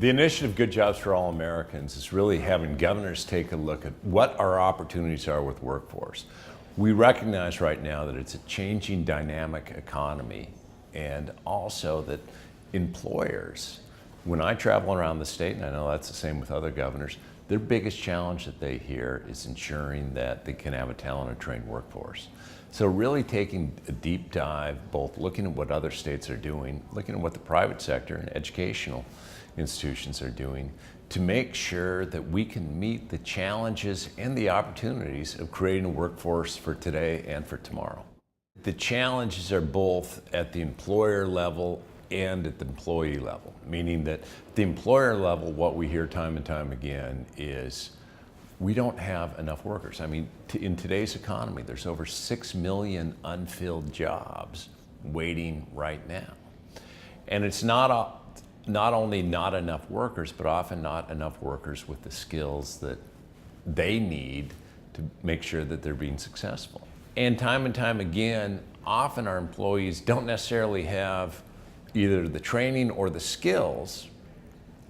The initiative Good Jobs for All Americans is really having governors take a look at what our opportunities are with workforce. We recognize right now that it's a changing dynamic economy, and also that employers, when I travel around the state, and I know that's the same with other governors, their biggest challenge that they hear is ensuring that they can have a talented, trained workforce. So really taking a deep dive, both looking at what other states are doing, looking at what the private sector and educational institutions are doing to make sure that we can meet the challenges and the opportunities of creating a workforce for today and for tomorrow. The challenges are both at the employer level and at the employee level, meaning that the employer level, what we hear time and time again is we don't have enough workers. I mean, in today's economy, there's over 6 million unfilled jobs waiting right now. And it's not only not enough workers, but often not enough workers with the skills that they need to make sure that they're being successful. And time again, often our employees don't necessarily have either the training or the skills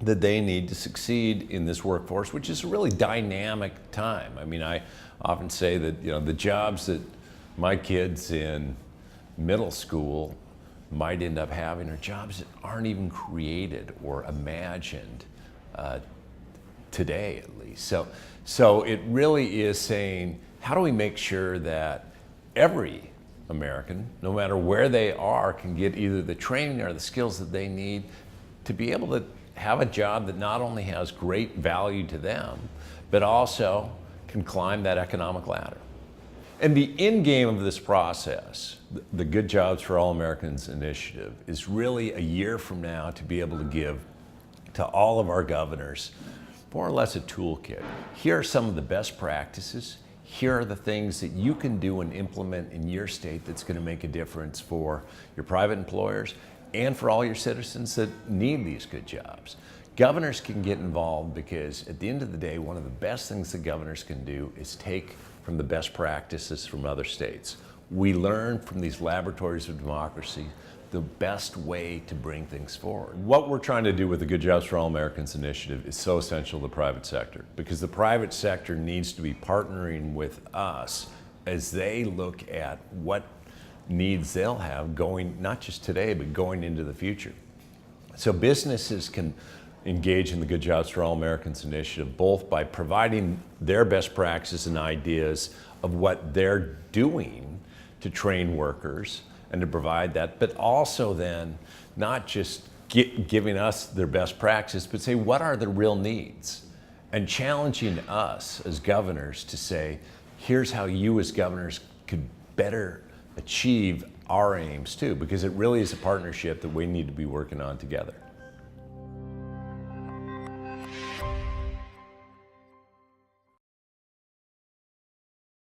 that they need to succeed in this workforce, which is a really dynamic time. I mean, I often say that, the jobs that my kids in middle school might end up having are jobs that aren't even created or imagined today, at least. So it really is saying, how do we make sure that every American, no matter where they are, can get either the training or the skills that they need to be able to have a job that not only has great value to them, but also can climb that economic ladder. And the end game of this process, the Good Jobs for All Americans initiative, is really a year from now to be able to give to all of our governors more or less a toolkit. Here are some of the best practices. Here are the things that you can do and implement in your state that's going to make a difference for your private employers and for all your citizens that need these good jobs. Governors can get involved because at the end of the day, one of the best things that governors can do is take from the best practices from other states. We learn from these laboratories of democracy the best way to bring things forward. What we're trying to do with the Good Jobs for All Americans initiative is so essential to the private sector, because the private sector needs to be partnering with us as they look at what needs they'll have going, not just today, but going into the future. So businesses can engage in the Good Jobs for All Americans initiative, both by providing their best practices and ideas of what they're doing to train workers and to provide that, but also then not just giving us their best practices, but say, what are the real needs? And challenging us as governors to say, here's how you as governors could better achieve our aims too, because it really is a partnership that we need to be working on together.